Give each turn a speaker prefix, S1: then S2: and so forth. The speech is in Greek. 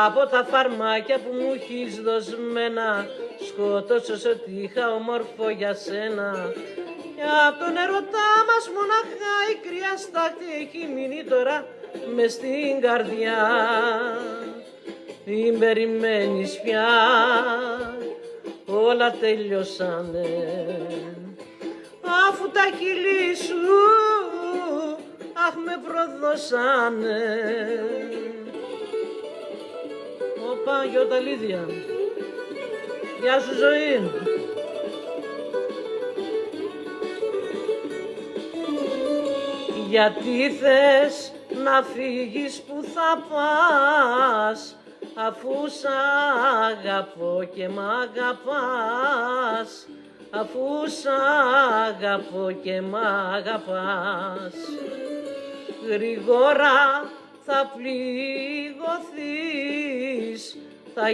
S1: από τα φαρμάκια που μου έχεις δοσμένα, σκότωσες ότι είχα όμορφο για σένα. Και απ' τον ερωτά μας μοναχά η κρύα στάχτη έχει μείνει τώρα μες στην καρδιά. Μην περιμένεις πια, όλα τέλειωσανε, αφού τα χείλη σου αχ με προδώσανε. Όπα, Γιώτα Λίδια. Γεια σου ζωή. Γιατί θες να φύγεις, που θα πας, αφού σ' αγαπώ και μ' αγαπάς, αφού σ' αγαπώ και μ' αγαπάς. Γρήγορα θα πληγωθείς, θα